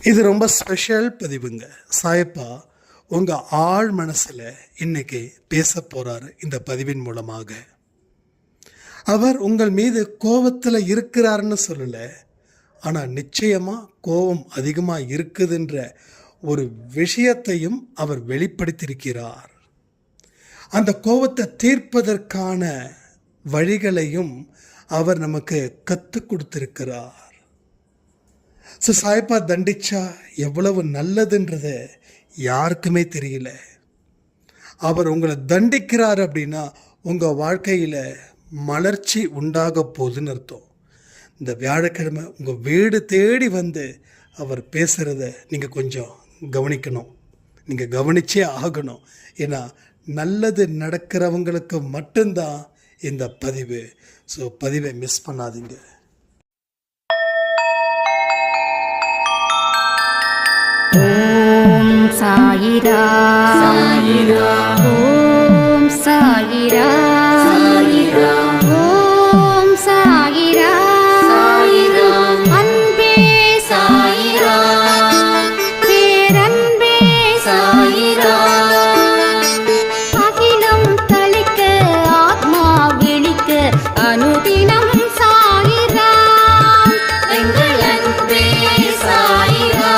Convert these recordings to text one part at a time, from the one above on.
இது ரொம்ப ஸ்பெஷல் பதிவுங்க. சாயப்பா உங்கள் ஆழ் மனசில் இன்னைக்கு பேச போகிறாரு இந்த பதிவின் மூலமாக. அவர் உங்கள் மீது கோபத்தில் இருக்கிறாருன்னு சொல்லலை, ஆனால் நிச்சயமாக கோபம் அதிகமாக இருக்குதுன்ற ஒரு விஷயத்தையும் அவர் வெளிப்படுத்தியிருக்கிறார். அந்த கோபத்தை தீர்ப்பதற்கான வழிகளையும் அவர் நமக்கு கற்றுக் கொடுத்திருக்கிறார். சாயப்பா தண்டிச்சா எவ்வளவு நல்லதுன்றத யாருக்குமே தெரியல. அவர் உங்களை தண்டிக்கிறார் அப்படின்னா உங்கள் வாழ்க்கையில் மலர்ச்சி உண்டாக போகுதுன்னு அர்த்தம். இந்த வியாழக்கிழமை உங்கள் வீடு தேடி வந்து அவர் பேசுகிறத நீங்கள் கொஞ்சம் கவனிக்கணும். நீங்கள் கவனிச்சே ஆகணும். ஏன்னா நல்லது நடக்கிறவங்களுக்கு மட்டும்தான் இந்த பதிவு. ஸோ பதிவை மிஸ் பண்ணாதீங்க. ஓம் சாயிரா சாயிரா, ஓம் சாயிரா சாயிரா, ஓம் சாயிரா சாயிரா, அன்பே சாயிரா, பேரன்பே சாயிரா, அகிலம் தளிக்க ஆத்மா விழிக்க அனுதினம் சாயிரா, எங்கள் அன்பே சாயிரா.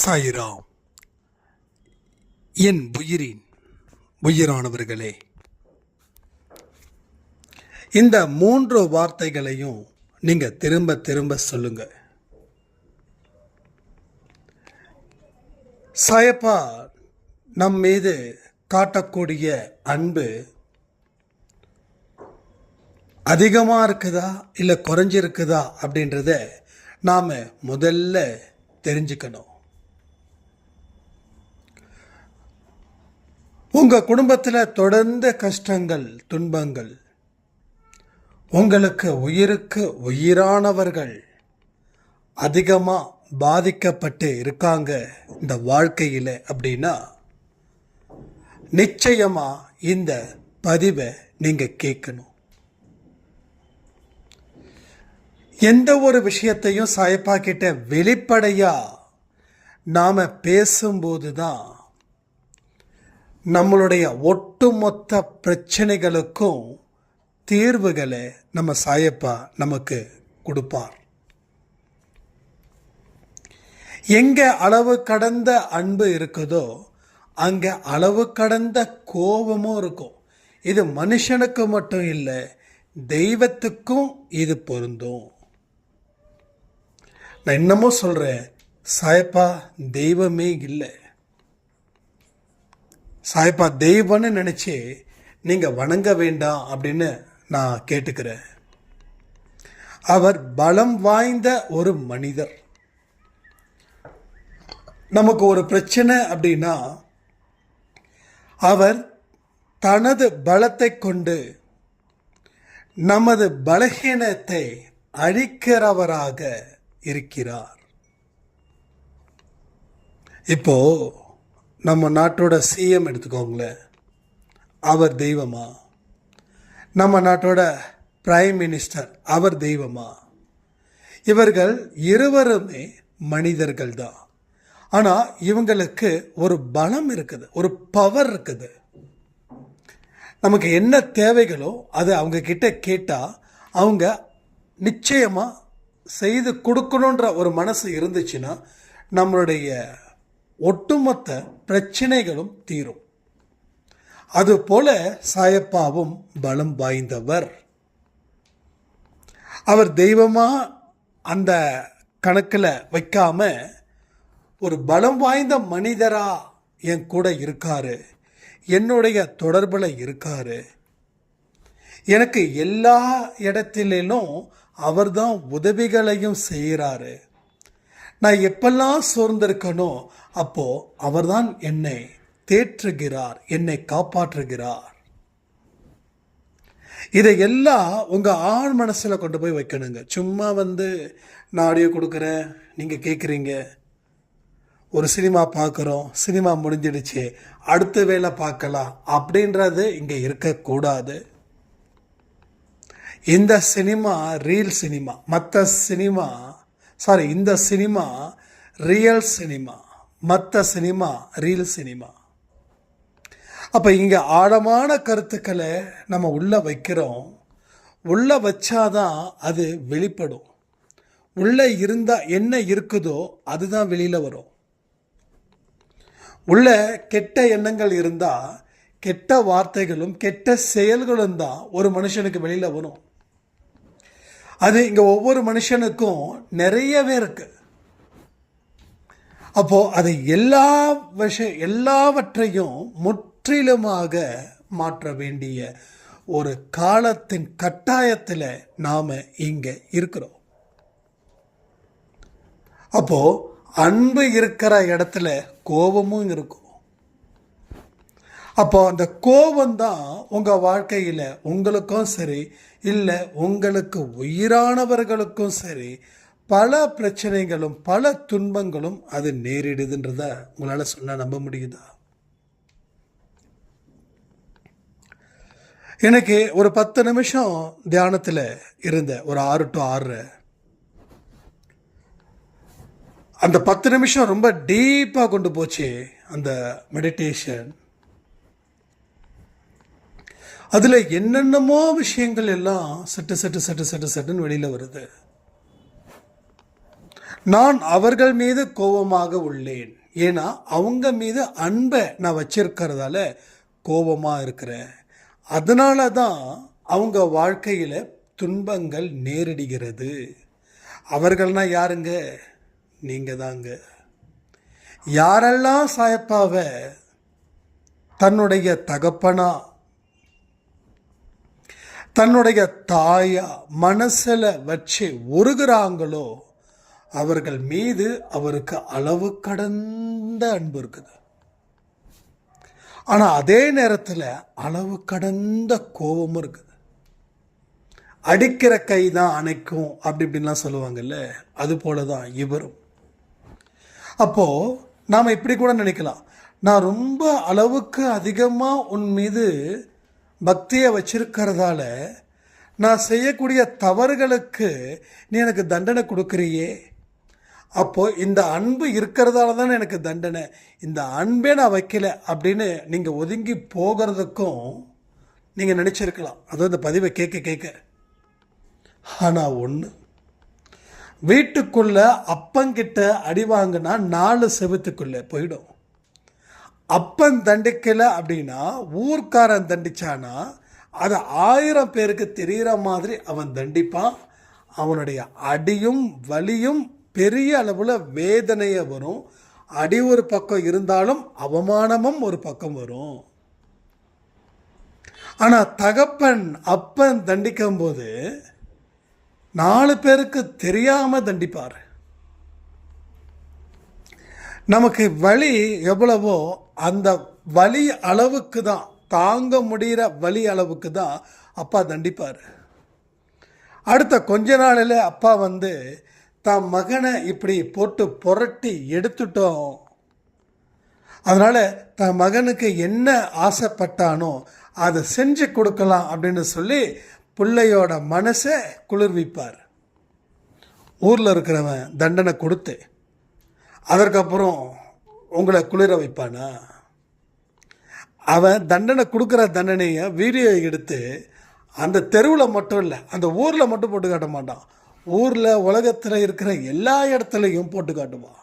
சாயிராம். என் உயிரின் உயிரானவர்களே, இந்த 3 வார்த்தைகளையும் நீங்க திரும்ப திரும்ப சொல்லுங்க. சாயப்பா நம் மீது காட்டக்கூடிய அன்பு அதிகமா இருக்குதா இல்லை குறைஞ்சிருக்குதா அப்படின்றத நாம முதல்ல தெரிஞ்சுக்கணும். உங்க குடும்பத்தில் தொடர்ந்த கஷ்டங்கள், துன்பங்கள், உங்களுக்கு உயிருக்கு உயிரானவர்கள் அதிகமாக பாதிக்கப்பட்டு இருக்காங்க இந்த வாழ்க்கையில் அப்படின்னா நிச்சயமா இந்த பதிவை நீங்க கேட்கணும். எந்த ஒரு விஷயத்தையும் சாயப்பா கிட்ட வெளிப்படையா நாம பேசும்போது தான் நம்மளுடைய ஒட்டுமொத்த பிரச்சனைகளுக்கும் தீர்வுகளை நம்ம சாயப்பா நமக்கு கொடுப்பார். எங்க அளவு கடந்த அன்பு இருக்குதோ அங்க அளவு கடந்த கோபமும் இருக்கும். இது மனுஷனுக்கு மட்டும் இல்லை, தெய்வத்துக்கும் இது பொருந்தும். நான் இன்னமும் சொல்றேன், சாயப்பா தெய்வமே இல்லை. சாயப்பா தெய்வம்னு நினைச்சு நீங்க வணங்க வேண்டாம் அப்படின்னு நான் கேட்டுக்கிறேன். அவர் பலம் வாய்ந்த ஒரு மனிதர். நமக்கு ஒரு பிரச்சனை அப்படின்னா அவர் தனது பலத்தை கொண்டு நமது பலகீனத்தை அழிக்கிறவராக இருக்கிறார். இப்போ நம்ம நாட்டோட சிஎம் எடுத்துக்கோங்களேன், அவர் தெய்வமா? நம்ம நாட்டோட பிரைம் மினிஸ்டர் அவர் தெய்வமா? இவர்கள் இருவருமே மனிதர்கள் தான். ஆனால் இவங்களுக்கு ஒரு பலம் இருக்குது, ஒரு பவர் இருக்குது. நமக்கு என்ன தேவைகளோ அது அவங்க கிட்ட கேட்டால் அவங்க நிச்சயமாக செய்து கொடுக்கணுன்ற ஒரு மனசு இருந்துச்சுன்னா நம்மளுடைய ஒட்டுமொத்த பிரச்சனைகளும் தீரும். அதுபோல சாயப்பாவும் பலம் வாய்ந்தவர். அவர் தெய்வமா அந்த கணக்கில் வைக்காம ஒரு பலம் வாய்ந்த மனிதரா என் கூட இருக்காரு, என்னுடைய தொடர்பில் இருக்காரு. எனக்கு எல்லா இடத்திலும் அவர் தான் உதவிகளையும் செய்கிறாரு. நான் எப்பெல்லாம் சோர்ந்திருக்கனோ அப்போ அவர்தான் என்னை தேற்றுகிறார், என்னை காப்பாற்றுகிறார். இதையெல்லாம் உங்கள் ஆழ் மனசில் கொண்டு போய் வைக்கணுங்க. சும்மா நான் ஆடியோ கொடுக்குறேன், நீங்கள் கேட்குறீங்க, ஒரு சினிமா பார்க்குறோம், சினிமா முடிஞ்சிடுச்சு, அடுத்த வேலை பார்க்கலாம் அப்படின்றது இங்கே இருக்கக்கூடாது. இந்த சினிமா ரீல் சினிமா, மற்ற சினிமா இந்த சினிமா ரியல் சினிமா, மற்ற சினிமா ரீல் சினிமா. அப்போ இங்கே ஆழமான கருத்துக்களை நம்ம உள்ளே வைக்கிறோம். உள்ளே வச்சாதான் அது வெளிப்படும். உள்ளே இருந்தால் என்ன இருக்குதோ அதுதான் வெளியில் வரும். உள்ள கெட்ட எண்ணங்கள் இருந்தால் கெட்ட வார்த்தைகளும் கெட்ட செயல்களும் தான் ஒரு மனுஷனுக்கு வெளியில் வரும். அது இங்கே ஒவ்வொரு மனுஷனுக்கும் நிறையவே இருக்கு. அப்போது அதை எல்லாவற்றையும் முற்றிலுமாக மாற்ற வேண்டிய ஒரு காலத்தின் கட்டாயத்தில் நாம் இங்கே இருக்கிறோம். அப்போது அன்பு இருக்கிற இடத்துல கோபமும் இருக்கும். அப்போ அந்த கோபம்தான் உங்கள் வாழ்க்கையில் உங்களுக்கும் சரி, இல்லை உங்களுக்கு உயிரானவர்களுக்கும் சரி, பல பிரச்சனைகளும் பல துன்பங்களும் அது நேரிடுதுன்றத உங்களால் சொன்னால் நம்ப முடியுதா? எனக்கு ஒரு 10 நிமிஷம் தியானத்தில் இருந்த ஒரு 6 to 6, அந்த 10 நிமிஷம் ரொம்ப டீப்பாக கொண்டு போச்சு அந்த மெடிடேஷன். அதில் என்னென்னமோ விஷயங்கள் எல்லாம் சட்டுன்னு வெளியில் வருது. நான் அவர்கள் மீது கோபமாக உள்ளேன், ஏன்னா அவங்க மீது அன்பை நான் வச்சிருக்கிறதால கோபமாக இருக்கிறேன். அதனால தான் அவங்க வாழ்க்கையில் துன்பங்கள் நேரிடுகிறது. அவர்கள்னா யாருங்க? நீங்கள் தாங்க. யாரெல்லாம் சாயப்பாவை தன்னுடைய தகப்பனா, தன்னுடைய தாயா மனசில் வச்சு உருகிறாங்களோ அவர்கள் மீது அவருக்கு அளவு கடந்த அன்பு இருக்குது. ஆனால் அதே நேரத்தில் அளவு கடந்த கோபமும் இருக்குது. அடிக்கிற கை தான் அணைக்கும் அப்படி இப்படின்லாம் சொல்லுவாங்கல்ல, அது போல தான் இவரும். அப்போது நாம் இப்படி கூட நினைக்கலாம், நான் ரொம்ப அளவுக்கு அதிகமாக உன் மீது பக்தியை வச்சிருக்கிறதால நான் செய்யக்கூடிய தவறுகளுக்கு நீ எனக்கு தண்டனை கொடுக்குறியே, அப்போது இந்த அன்பு இருக்கிறதால தானே எனக்கு தண்டனை, இந்த அன்பே நான் வைக்கல அப்படின்னு நீங்கள் ஒதுங்கி போகிறதுக்கும் நீங்கள் நினச்சிருக்கலாம். அதுவும் இந்த பதிவை கேட்க. ஆனால் ஒன்று, வீட்டுக்குள்ளே அப்பங்கிட்ட அடி வாங்கினா 4 செவத்துக்குள்ளே போயிடும். அப்பன் தண்டிக்கலை அப்படின்னா ஊர்க்காரன் தண்டிச்சானா அதை 1000 பேருக்கு தெரிகிற மாதிரி அவன் தண்டிப்பான். அவனுடைய அடியும் வலியும் பெரிய அளவில் வேதனையை வரும். அடி ஒரு பக்கம் இருந்தாலும் அவமானமும் ஒரு பக்கம் வரும். ஆனால் தகப்பன் அப்பன் தண்டிக்கும் போது 4 பேருக்கு தெரியாமல் தண்டிப்பார். நமக்கு வலி எவ்வளவோ அந்த வலி அளவுக்கு தான், தாங்க முடிகிற வலி அளவுக்கு தான் அப்பா தண்டிப்பார். அடுத்த கொஞ்ச நாளில் அப்பா தன் மகனை இப்படி போட்டு புரட்டி எடுத்துட்டோம், அதனால் தன் மகனுக்கு என்ன ஆசைப்பட்டானோ அதை செஞ்சு கொடுக்கலாம் அப்படின்னு சொல்லி பிள்ளையோட மனசை குளிர்விப்பார். ஊரில் இருக்கிறவன் தண்டனை கொடுத்து அதற்கப்புறம் உங்களை குளிர வைப்பானா? அவன் தண்டனை கொடுக்குற தண்டனையை வீடியோ எடுத்து அந்த தெருவில் மட்டும் இல்லை, அந்த ஊரில் மட்டும் போட்டு காட்ட மாட்டான். ஊரில் உலகத்தில் இருக்கிற எல்லா இடத்துலையும் போட்டு காட்டுவான்.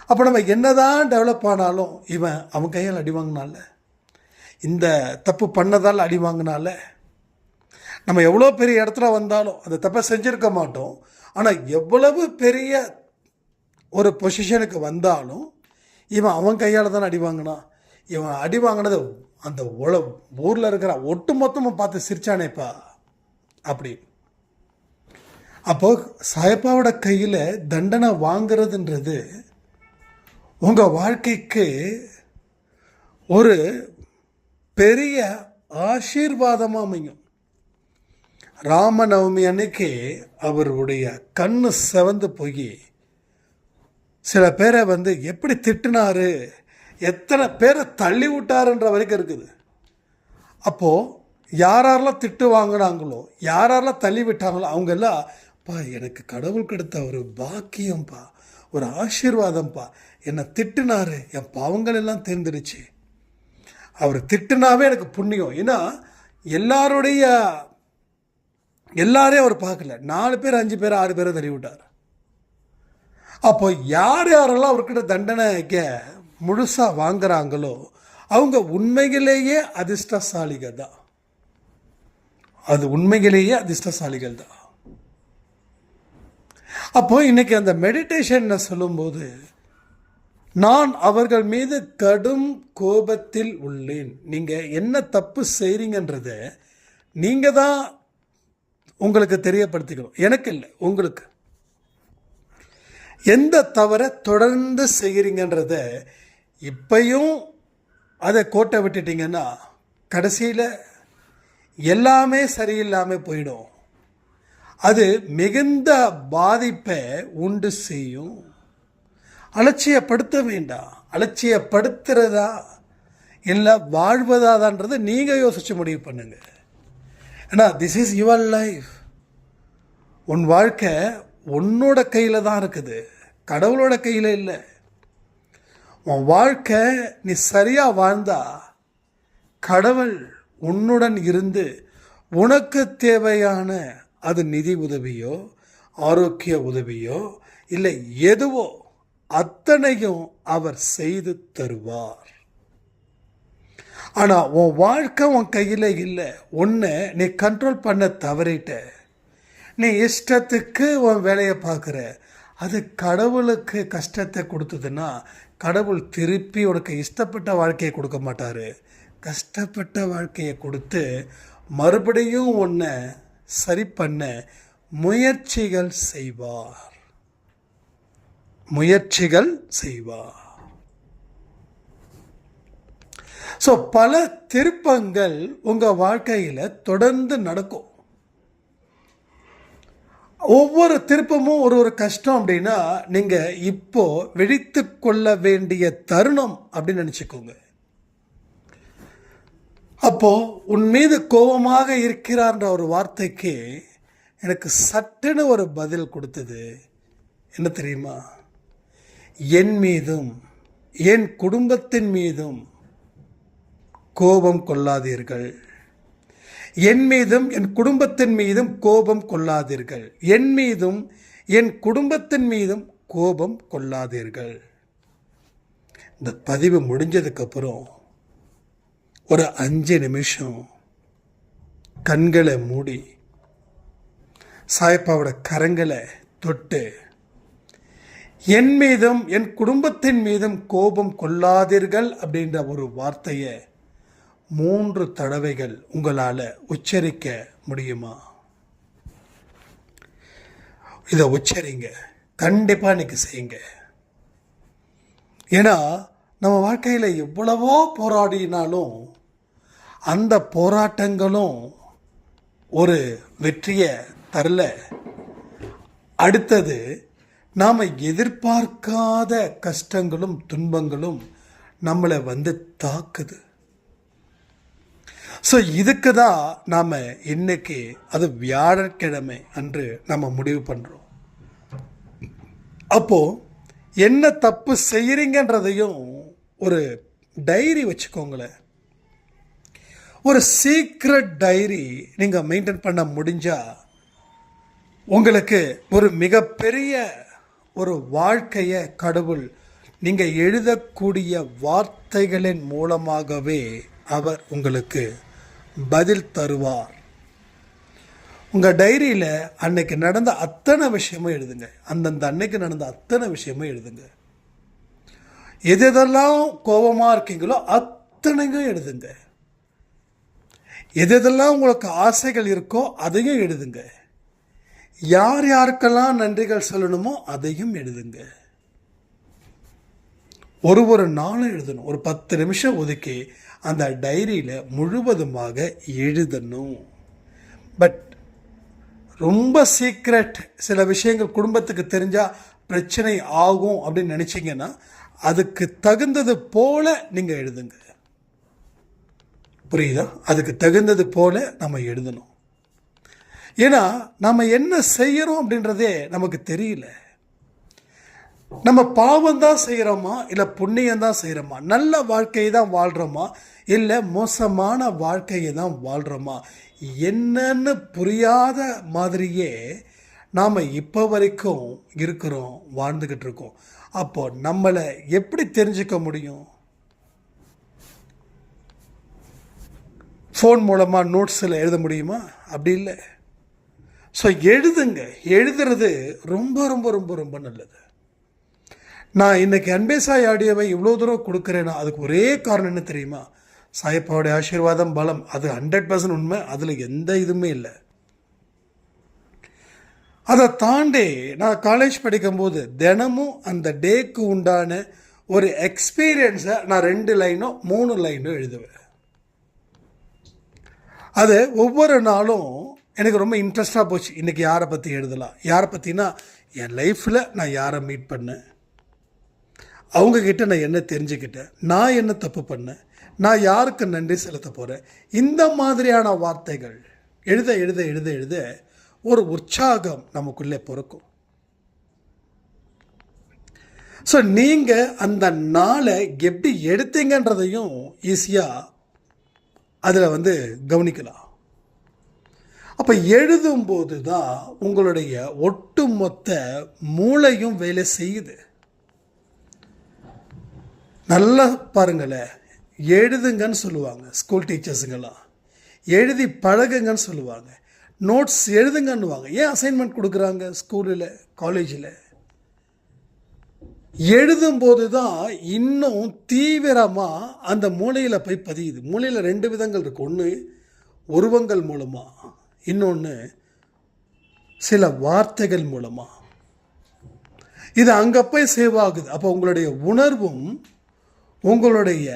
அப்போ நம்ம என்னதான் டெவலப் ஆனாலும் அவன் கையால் அடி வாங்கினால, இந்த தப்பு பண்ணதால் அடி வாங்கினால, நம்ம எவ்வளோ பெரிய இடத்துல வந்தாலும் அந்த தப்பை செஞ்சுருக்க மாட்டோம். ஆனால் எவ்வளவு பெரிய ஒரு பொசிஷனுக்கு வந்தாலும் அவன் கையால் தான் அடி வாங்கினான். இவன் அடி வாங்கினது அந்த ஊரில் இருக்கிற ஒட்டு மொத்தமும் பார்த்து சிரிச்சானேப்பா அப்படி. அப்போ சாயப்பாவோட கையில் தண்டனை வாங்கிறதுன்றது உங்கள் வாழ்க்கைக்கு ஒரு பெரிய ஆசீர்வாதமாக அமையும். ராமநவமி அன்னைக்கு அவருடைய கண்ணு செவந்து போய் சில பேரை எப்படி திட்டினாரு, எத்தனை பேரை தள்ளி விட்டாருன்ற வரைக்கும் இருக்குது. அப்போது யாரெல்லாம் திட்டு வாங்கினாங்களோ, யாரெல்லாம் தள்ளி விட்டாங்களோ அவங்கெல்லாம், பா எனக்கு கடவுள் கிடைத்த ஒரு பாக்கியம்ப்பா, ஒரு ஆசீர்வாதம்ப்பா, என்னை திட்டுனாரு, என் பாவங்கள் எல்லாம் தேர்ந்துடுச்சு, அவர் திட்டுனாவே எனக்கு புண்ணியம். ஏன்னா எல்லாரையும் அவர் பார்க்கல, 4 பேர் 5 பேர் 6 பேரை தள்ளி விட்டார். அப்போ யாரெல்லாம் அவர்கிட்ட தண்டனைக்கு முழுசாக வாங்குறாங்களோ அவங்க உண்மையிலேயே அதிர்ஷ்டசாலிகள் தான். அது உண்மையிலேயே அதிர்ஷ்டசாலிகள் தான். அப்போ இன்னைக்கு அந்த மெடிடேஷன் சொல்லும்போது, நான் அவர்கள் மீது கடும் கோபத்தில் உள்ளேன். நீங்கள் என்ன தப்பு செய்கிறீங்கன்றத நீங்கள் தான் உங்களுக்கு தெரியப்படுத்திக்கணும், எனக்கு இல்லை, உங்களுக்கு. எந்த தவறை தொடர்ந்து செய்கிறீங்கன்றத இப்பையும் அதை கோட்டை விட்டுட்டிங்கன்னா கடைசியில் எல்லாமே சரியில்லாமல் போயிடும். அது மிகுந்த பாதிப்பை உண்டு செய்யும். அலட்சியப்படுத்த வேண்டாம். அலட்சியப்படுத்துறதா இல்லை வாழ்வதாதான்றதை நீங்கள் யோசித்து முடிவு பண்ணுங்க. ஏன்னா திஸ் இஸ் யுவர் லைஃப். உன் வாழ்க்கை உன்னோட கையில் தான் இருக்குது, கடவுளோட கையில் இல்லை. உன் வாழ்க்கை நீ சரியாக வாழ்ந்தா கடவுள் உன்னுடன் இருந்து உனக்கு தேவையான அது நிதி உதவியோ ஆரோக்கிய உதவியோ இல்லை எதுவோ அத்தனையும் அவர் செய்து தருவார். ஆனால் உன் வாழ்க்கை உன் கையில் இல்லை. ஒன்று நீ கண்ட்ரோல் பண்ண தவறிட்ட, நீ இஷ்டத்துக்கு உன் வேலையை பார்க்குற, அது கடவுளுக்கு கஷ்டத்தை கொடுத்ததுன்னா கடவுள் திருப்பி உனக்கு இஷ்டப்பட்ட வாழ்க்கையை கொடுக்க மாட்டார். கஷ்டப்பட்ட வாழ்க்கையை கொடுத்து மறுபடியும் உன்னை சரி பண்ண முயற்சிகள் செய்வார். ஸோ பல திருப்பங்கள் உங்கள் வாழ்க்கையில் தொடர்ந்து நடக்கும். ஒவ்வொரு திருப்பமும் ஒரு கஷ்டம் அப்படின்னா நீங்கள் இப்போ வெடித்து கொள்ள வேண்டிய தருணம் அப்படின்னு நினச்சிக்கோங்க. அப்போது உன் மீது கோபமாக இருக்கிறார்ன்ற ஒரு வார்த்தைக்கு எனக்கு சட்டுன்னு ஒரு பதில் கொடுத்தது என்ன தெரியுமா? என் மீதும் என் குடும்பத்தின் மீதும் கோபம் கொள்ளாதீர்கள். என் மீதும் என் குடும்பத்தின் மீதும் கோபம் கொள்ளாதீர்கள். என் மீதும் என் குடும்பத்தின் மீதும் கோபம் கொள்ளாதீர்கள். இந்த பதிவு முடிஞ்சதுக்கப்புறம் ஒரு 5 நிமிஷம் கண்களை மூடி சாயப்பாவோட கரங்களை தொட்டு என் மீதும் என் குடும்பத்தின் மீதும் கோபம் கொள்ளாதீர்கள் அப்படின்ற ஒரு வார்த்தையை 3 தடவைகள் உங்களால் உச்சரிக்க முடியுமா? இதை உச்சரிங்க, கண்டிப்பாக இன்னைக்கு செய்யுங்க. ஏன்னா நம்ம வாழ்க்கையில் எவ்வளவோ போராடினாலும் அந்த போராட்டங்களும் ஒரு வெற்றியை தரல. அடுத்தது நாம் எதிர்பார்க்காத கஷ்டங்களும் துன்பங்களும் நம்மளை தாக்குது. ஸோ இதுக்கு தான் நாம் இன்னைக்கு, அது வியாழக்கிழமை அன்று நம்ம முடிவு பண்ணுறோம். அப்போது என்ன தப்பு செய்கிறீங்கன்றதையும் ஒரு டைரி வச்சுக்கோங்களேன். ஒரு சீக்ரெட் டைரி நீங்கள் மெயின்டைன் பண்ண முடிஞ்சால் உங்களுக்கு ஒரு மிகப்பெரிய ஒரு வாழ்க்கையை கடவுள் நீங்கள் எழுதக்கூடிய வார்த்தைகளின் மூலமாகவே அவர் உங்களுக்கு பதில் தருவார். உங்கள் டைரியில் அன்னைக்கு நடந்த அத்தனை விஷயமும் எழுதுங்க. அந்தந்த அன்னைக்கு நடந்த அத்தனை விஷயமும் எழுதுங்க. எதெல்லாம் கோபமாக இருக்கீங்களோ அத்தனையும் எழுதுங்க. எதெல்லாம் உங்களுக்கு ஆசைகள் இருக்கோ அதையும் எழுதுங்க. யார் யாருக்கெல்லாம் நன்றிகள் சொல்லணுமோ அதையும் எழுதுங்க. ஒரு நாளும் எழுதணும். ஒரு 10 நிமிஷம் ஒதுக்கி அந்த டைரியில் முழுவதுமாக எழுதணும். பட் ரொம்ப சீக்ரெட் சில விஷயங்கள் குடும்பத்துக்கு தெரிஞ்சால் பிரச்சனை ஆகும் அப்படின்னு நினச்சிங்கன்னா அதுக்கு தகுந்தது போல நீங்கள் எழுதுங்க. புரியுதா? அதுக்கு தகுந்தது போல நம்ம எழுதணும். ஏன்னா நம்ம என்ன செய்கிறோம் அப்படின்றதே நமக்கு தெரியல. நம்ம பாவம் தான் செய்கிறோமா இல்லை புண்ணியம் தான் செய்கிறோமா? நல்ல வாழ்க்கையை தான் வாழ்கிறோமா இல்லை மோசமான வாழ்க்கையை தான் வாழ்கிறோமா என்னன்னு புரியாத மாதிரியே நாம் இப்போ வரைக்கும் இருக்கிறோம், வாழ்ந்துக்கிட்டு இருக்கோம். அப்போ நம்மளை எப்படி தெரிஞ்சுக்க முடியும்? ஃபோன் மூலமாக நோட்ஸில் எழுத முடியுமா? அப்படி இல்லை. ஸோ எழுதுங்க. எழுதுறது ரொம்ப ரொம்ப ரொம்ப ரொம்ப நல்லது. நான் இன்றைக்கி அன்பே சாய் ஆடியோவை இவ்வளோ தூரம் கொடுக்குறேன்னா அதுக்கு ஒரே காரணம் என்ன தெரியுமா? சாயப்பாவுடைய ஆசீர்வாதம், பலம், அது 100% உண்மை. அதில் எந்த இதுவுமே இல்லை. அதை தாண்டி நான் காலேஜ் படிக்கும்போது தினமும் அந்த டேக்கு உண்டான ஒரு எக்ஸ்பீரியன்ஸை நான் 2 லைனோ 3 லைனோ எழுதுவேன். அது ஒவ்வொரு நாளும் எனக்கு ரொம்ப இன்ட்ரெஸ்டாக போச்சு. இன்றைக்கி யாரை பற்றி எழுதலாம், யாரை பற்றினா என் லைஃப்பில் நான் யாரை மீட் பண்ணேன், அவங்கக்கிட்ட நான் என்ன தெரிஞ்சுக்கிட்டேன், நான் என்ன தப்பு பண்ணேன், நான் யாருக்கு நன்றி செலுத்த போகிறேன். இந்த மாதிரியான வார்த்தைகள் எழுத எழுத எழுத எழுத ஒரு உற்சாகம் நமக்குள்ளே பிறக்கும். ஸோ நீங்கள் அந்த நாளை எப்படி எடுத்தீங்கன்றதையும் ஈஸியாக அதில் கவனிக்கலாம். அப்போ எழுதும்போது தான் உங்களுடைய ஒட்டுமொத்த மூளையும் வேலை செய்யுது. நல்லா பாருங்களேன், எழுதுங்கன்னு சொல்லுவாங்க ஸ்கூல் டீச்சர்ஸுங்கெல்லாம், எழுதி பழகுங்கன்னு சொல்லுவாங்க, நோட்ஸ் எழுதுங்கன்னுவாங்க. ஏன் அசைன்மெண்ட் கொடுக்குறாங்க ஸ்கூலில், காலேஜில்? எழுதும்போது தான் இன்னும் தீவிரமாக அந்த மூளையில் போய் பதியுது. மூளையில் 2 விதங்கள் இருக்குது. ஒன்று உருவங்கள் மூலமாக, இன்னொன்று சில வார்த்தைகள் மூலமாக. இது அங்கே போய் சேவ் ஆகுது. அப்போ உங்களுடைய உணர்வும் உங்களுடைய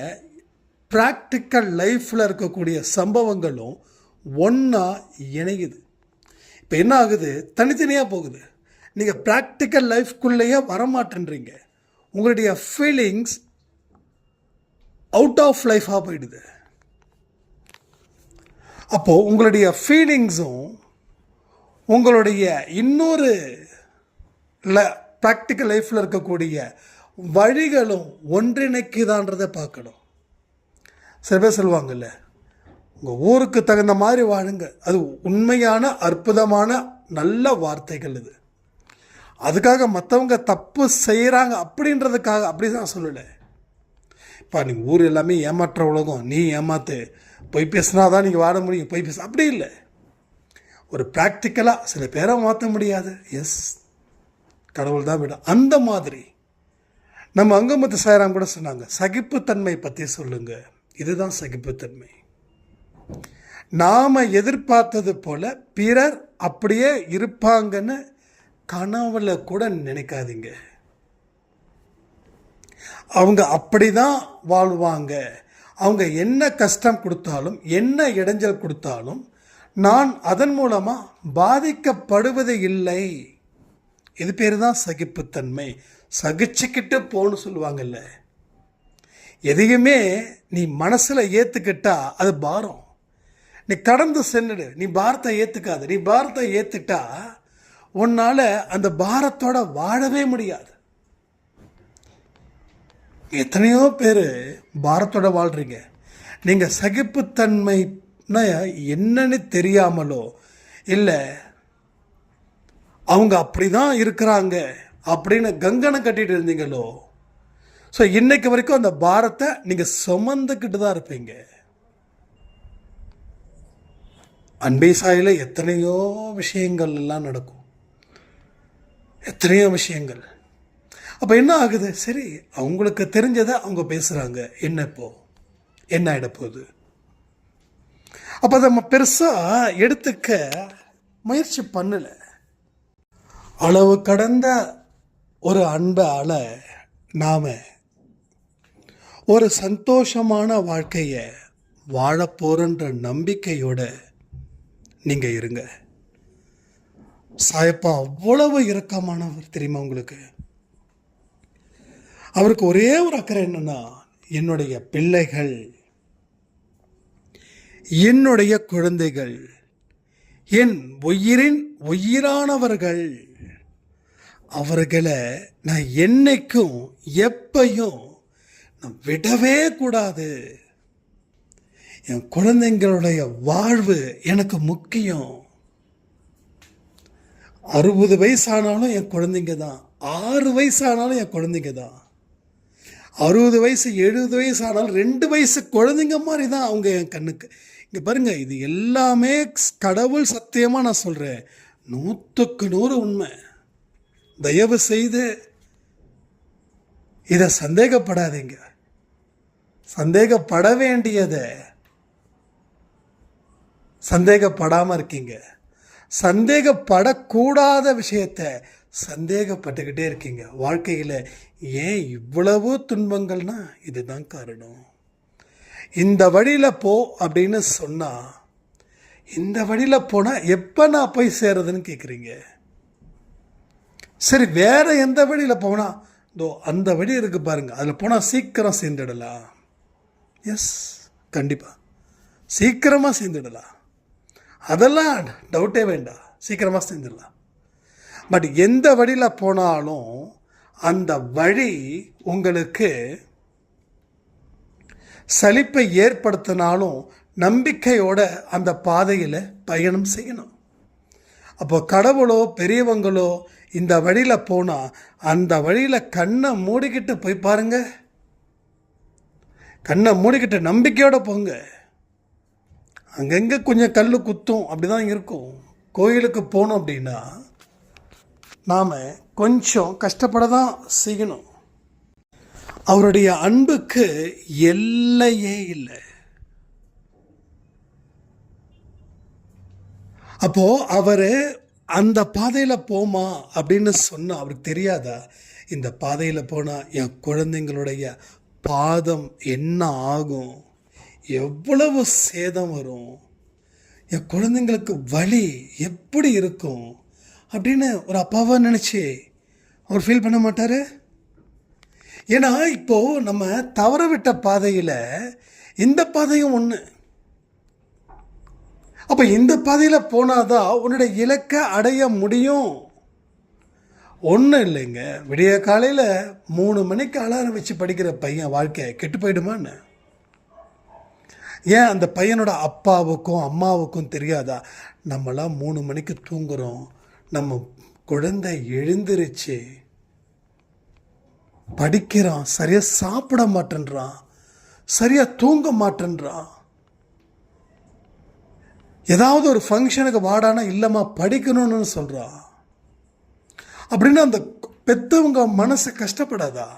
ப்ராக்டிக்கல் லைஃப்பில் இருக்கக்கூடிய சம்பவங்களும் ஒன்றா இணையுது. இப்போ என்ன ஆகுது? தனித்தனியாக போகுது. நீங்கள் ப்ராக்டிக்கல் லைஃப்குள்ளேயே வரமாட்டேன்றீங்க. உங்களுடைய ஃபீலிங்ஸ் அவுட் ஆஃப் லைஃபாக போயிடுது. அப்போது உங்களுடைய ஃபீலிங்ஸும் உங்களுடைய இன்னொரு ப்ராக்டிக்கல் லைஃப்பில் இருக்கக்கூடிய வழிகளும் ஒன்றிணைக்குதான்றதை பார்க்கணும். சில பேர் சொல்லுவாங்கல்ல, உங்கள் ஊருக்கு தகுந்த மாதிரி வாழுங்க. அது உண்மையான அற்புதமான நல்ல வார்த்தைகள். இது அதுக்காக மற்றவங்க தப்பு செய்கிறாங்க அப்படின்றதுக்காக அப்படி தான் சொல்லலை. இப்போ நீங்கள் ஊர் எல்லாமே ஏமாற்ற உலகம், நீ ஏமாத்து, பொய் பேசினா தான் நீங்கள் வாழ முடியும், பொய் பேச அப்படி இல்லை. ஒரு ப்ராக்டிக்கலாக சில பேரை மாற்ற முடியாது, எஸ், கடவுள் தான் விட. அந்த மாதிரி நம்ம அங்கமுத்து சாய்ராம் கூட சொன்னாங்க, சகிப்புத்தன்மை பற்றி சொல்லுங்கள். இதுதான் சகிப்புத்தன்மை. நாம் எதிர்பார்த்தது போல் பிறர் அப்படியே இருப்பாங்கன்னு கனவுல கூட நினைக்காதீங்க. அவங்க அப்படி தான் வாழ்வாங்க. அவங்க என்ன கஷ்டம் கொடுத்தாலும், என்ன இடைஞ்சல் கொடுத்தாலும் நான் அதன் மூலமாக பாதிக்கப்படுவது இல்லை. இது பேர் தான் சகிப்புத்தன்மை. சகிச்சுக்கிட்டு போன்னு சொல்லுவாங்கல்ல. எதையுமே நீ மனசில் ஏற்றுக்கிட்டா அது பாரம். நீ கடந்து சென்னுடு. நீ பாரத்தை ஏற்றுக்காது. நீ பாரத்தை ஏற்றுட்டா உன்னால் அந்த பாரத்தோட வாழவே முடியாது. எத்தனையோ பேர் பாரத்தோட வாழ்கிறீங்க. நீங்கள் சகிப்புத்தன்மைனா என்னன்னு தெரியாமலோ இல்லை அவங்க அப்படி தான் இருக்கிறாங்க அப்படின்னு கங்கணம் கட்டிட்டு இருந்தீங்களோ, ஸோ இன்னைக்கு வரைக்கும் அந்த பாரத்தை நீங்கள் சுமந்துக்கிட்டு தான் இருப்பீங்க. அன்பே சாயில எத்தனையோ விஷயங்கள் எல்லாம் நடக்கும், எத்தனையோ விஷயங்கள். அப்போ என்ன ஆகுது? சரி, அவங்களுக்கு தெரிஞ்சதை அவங்க பேசுகிறாங்க, என்ன இப்போ என்ன ஆகிட போகுது? அப்போ நம்ம பெருசாக எடுத்துக்க முயற்சி பண்ணல. அளவு கடந்த ஒரு அன்பால் நாம் ஒரு சந்தோஷமான வாழ்க்கையை வாழப்போறன்ற நம்பிக்கையோட நீங்கள் இருங்க. சாயப்பா அவ்வளவு இரக்கமானவர் தெரியுமா உங்களுக்கு? அவருக்கு ஒரே ஒரு அக்கறை என்னன்னா, என்னுடைய பிள்ளைகள், என்னுடைய குழந்தைகள், என் உயிரின் உயிரானவர்கள், அவர்களை நான் என்னைக்கும் எப்பையும் நான் விடவே கூடாது. என் குழந்தைங்களுடைய வாழ்வு எனக்கு முக்கியம். 60 வயசானாலும் என் குழந்தைங்க தான், 6 வயசானாலும் என் குழந்தைங்க தான், 60 வயசு 70 வயசு ஆனாலும் 2 வயசு குழந்தைங்க மாதிரி தான் அவங்க என் கண்ணுக்கு. இங்கே பாருங்கள், இது எல்லாமே கடவுள் சத்தியமாக நான் சொல்கிறேன், 100க்கு 100 உண்மை. தயவு செய்து இதை சந்தேகப்படாதீங்க. சந்தேகப்பட வேண்டியதை சந்தேகப்படாமல் இருக்கீங்க. சந்தேகப்படக்கூடாத விஷயத்தை சந்தேகப்பட்டுக்கிட்டே இருக்கீங்க. வாழ்க்கையில் ஏன் இவ்வளவு துன்பங்கள்னா இதுதான் காரணம். இந்த வழியில் போ அப்படின்னு சொன்னால், இந்த வழியில் போனால் எப்போ நான் போய் சேருதுன்னு கேட்குறீங்க. சரி, வேறு எந்த வழியில் போனால், இதோ அந்த வழி இருக்குது பாருங்கள், அதில் போனால் சீக்கிரம் சேர்ந்துடலாம். எஸ், கண்டிப்பாக சீக்கிரமாக சேர்ந்துடலாம், அதெல்லாம் டவுட்டே வேண்டாம், சீக்கிரமாக சேர்ந்துடலாம். பட் எந்த வழியில் போனாலும் அந்த வழி உங்களுக்கு சலிப்பை ஏற்படுத்தினாலும் நம்பிக்கையோட அந்த பாதையில் பயணம் செய்யணும். அப்போ கடவுளோ பெரியவங்களோ இந்த வழியில் போனால் அந்த வழியில் கண்ணை மூடிக்கிட்டு போய் பாருங்க, கண்ணை மூடிக்கிட்டு நம்பிக்கையோடு போங்க. அங்கங்கே கொஞ்சம் கல் குத்தும், அப்படி தான் இருக்கும். கோயிலுக்கு போனோம் அப்படின்னா நாம் கொஞ்சம் கஷ்டப்பட தான் செய்யணும். அவருடைய அன்புக்கு எல்லையே இல்லை. அப்போது அவர் அந்த பாதையில் போமா அப்படின்னு சொன்னால் அவருக்கு தெரியாதா, இந்த பாதையில் போனால் என் குழந்தைங்களுடைய பாதம் என்ன ஆகும், எவ்வளவு சேதம் வரும், என் குழந்தைங்களுக்கு வலி எப்படி இருக்கும் அப்படின்னு ஒரு அப்பாவாக நினச்சி அவர் ஃபீல் பண்ண மாட்டார்? ஏன்னா இப்போது நம்ம தவற விட்ட பாதையில் இந்த பாதையும் ஒன்று. அப்போ இந்த பாதையில் போனால் தான் உன்னுடைய இலக்கை அடைய முடியும். ஒன்றும் இல்லைங்க, விடிய காலையில் 3 மணிக்கு அலாரம் வச்சு படிக்கிற பையன் வாழ்க்கை கெட்டு போயிடுமான்னு? ஏன் அந்த பையனோட அப்பாவுக்கும் அம்மாவுக்கும் தெரியாதா, நம்மளாம் 3 மணிக்கு தூங்குகிறோம், நம்ம குழந்தை எழுந்திருச்சு படிக்கிறான், சரியாக சாப்பிட மாட்டேன்றான், சரியாக தூங்க மாட்டேன்றான், ஏதாவது ஒரு ஃபங்க்ஷனுக்கு வாடானா இல்லைம்மா படிக்கணும்னு சொல்கிறான் அப்படின்னு அந்த பெற்றவங்க மனசு கஷ்டப்படாதா?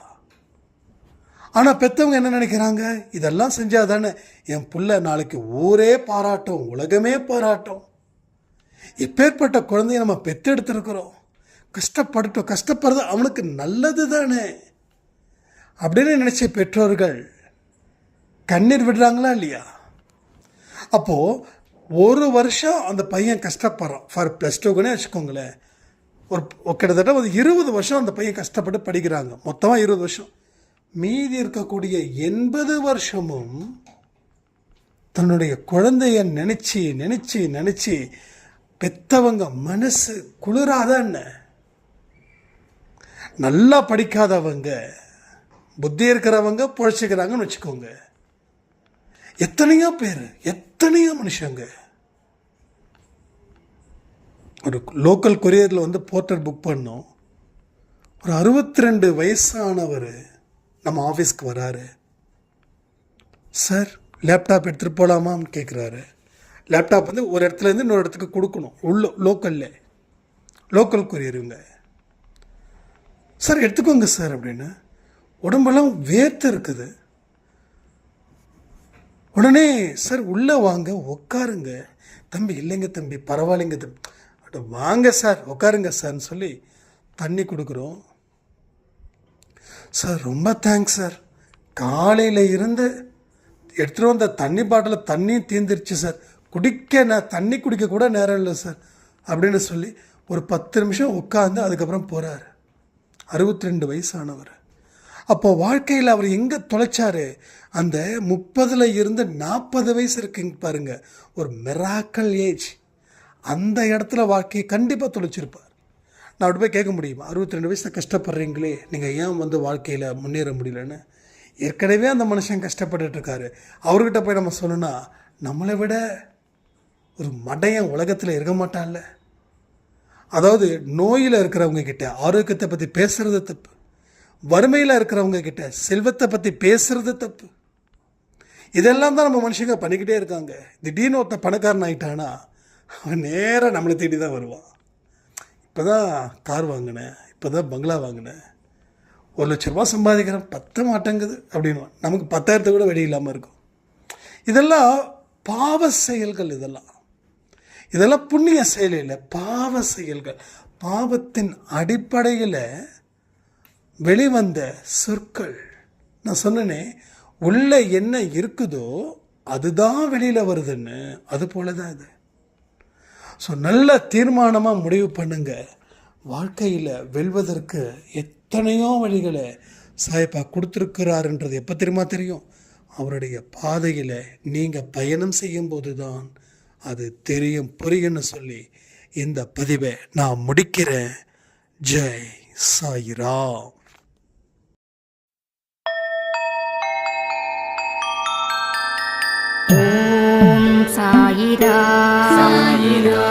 ஆனால் பெற்றவங்க என்ன நினைக்கிறாங்க, இதெல்லாம் செஞ்சால் தானே என் பிள்ளை நாளைக்கு ஊரே பாராட்டும், உலகமே பாராட்டும், எப்பேற்பட்ட குழந்தைய நம்ம பெற்றெடுத்துருக்குறோம், கஷ்டப்படட்டும், கஷ்டப்படுறது அவனுக்கு நல்லது தானே அப்படின்னு நினச்ச பெற்றோர்கள் கண்ணீர் விடுறாங்களா இல்லையா? அப்போது 1 வருஷம் அந்த பையன் கஷ்டப்படுறான், ஃபார் +2க்குன்னே வச்சுக்கோங்களேன், ஒரு கிட்டத்தட்ட ஒரு 20 வருஷம் அந்த பையன் கஷ்டப்பட்டு படிக்கிறாங்க, மொத்தமாக 20 வருஷம். மீதி இருக்கக்கூடிய 80 வருஷமும் தன்னுடைய குழந்தைய நினச்சி நினச்சி நினச்சி பெற்றவங்க மனசு குளிராத என்ன? நல்லா படிக்காதவங்க, புத்தி இருக்கிறவங்க பொழைச்சிக்கிறாங்கன்னு வச்சுக்கோங்க. எத்தனையோ பேர், எத்தனையோ மனுஷங்க. ஒரு லோக்கல் கொரியரில் வந்து போர்ட்டர் புக் பண்ணோம். ஒரு 62 வயசானவர் நம்ம ஆஃபீஸ்க்கு வராரு. சார் லேப்டாப் எடுத்துகிட்டு போகலாமான்னு கேட்குறாரு. லேப்டாப் வந்து ஒரு இடத்துலேருந்து இன்னொரு இடத்துக்கு கொடுக்கணும், லோக்கல் கொரியருங்க. சார் எடுத்துக்கோங்க சார் அப்படின்னு. உடம்பெல்லாம் வேர்த்து இருக்குது. உடனே சார் உள்ளே வாங்க உட்காருங்க. தம்பி இல்லைங்க தம்பி, பரவாயில்லைங்க தம்பி. அட வாங்க சார் உட்காருங்க சார்ன்னு சொல்லி தண்ணி கொடுக்குறோம். சார் ரொம்ப தேங்க்ஸ் சார், காலையில் இருந்து எடுத்துகிட்டு வந்த தண்ணி பாட்டில் தண்ணியும் தீர்ந்துருச்சு சார், நான் தண்ணி குடிக்க கூட நேரம் இல்லை சார் அப்படின்னு சொல்லி ஒரு 10 நிமிஷம் உட்காந்து அதுக்கப்புறம் போகிறார். 62 வயசானவர். அப்போ வாழ்க்கையில் அவர் எங்கே தொலைச்சாரு? அந்த 30 இருந்து 40 வயசு இருக்குங்க பாருங்க, ஒரு மிராக்கல் ஏஜ். அந்த இடத்துல வாழ்க்கையை கண்டிப்பாக தொலைச்சிருப்பார். நான் அப்படி போய் கேட்க முடியுமா, 62 வயசில் கஷ்டப்படுறீங்களே நீங்கள் ஏன் வாழ்க்கையில் முன்னேற முடியலன்னு? ஏற்கனவே அந்த மனுஷன் கஷ்டப்பட்டுட்டு இருக்காரு. அவர்கிட்ட போய் நம்ம சொல்லணும்னா, நம்மளை விட ஒரு மடையன் உலகத்தில் இருக்க மாட்டான்ல. அதாவது நோயில் இருக்கிறவங்க கிட்ட ஆரோக்கியத்தை பற்றி பேசுறது தப்பு, வறுமையில் இருக்கிறவங்க கிட்ட செல்வத்தை பற்றி பேசுறது தப்பு. இதெல்லாம் தான் நம்ம மனுஷங்க பண்ணிக்கிட்டே இருக்காங்க. திடீர்னு ஒருத்த பணக்காரன் ஆகிட்டானா அவன் நேராக நம்மளை தேடி தான் வருவான். இப்போ தான் கார் வாங்கினேன், இப்போ தான் பங்களா வாங்கினேன், 1 லட்ச ரூபா சம்பாதிக்கிறேன், 10 மாட்டேங்குது அப்படின்வான். நமக்கு 10,000 கூட வெடி இல்லாமல் இருக்கும். இதெல்லாம் பாவ செயல்கள். இதெல்லாம் புண்ணிய செயல் இல்லை, பாவ செயல்கள். பாவத்தின் அடிப்படையில் வெளிவந்த சொற்கள். நான் சொன்னேனே, உள்ளே என்ன இருக்குதோ அதுதான் வெளியில் வருதுன்னு, அது போல தான் இது. ஸோ நல்ல தீர்மானமாக முடிவு பண்ணுங்க. வாழ்க்கையில் வெல்வதற்கு எத்தனையோ வழிகளை சாயப்பா கொடுத்துருக்கிறாருன்றது எப்போ தெரியும்? அவருடைய பாதையில் நீங்கள் பயணம் செய்யும்போது தான் அது தெரியும், புரியும்னு சொல்லி இந்த பதிவை நான் முடிக்கிறேன். ஜெய் சாய்ராம். ஓம் சாயிரா. சாயிரா.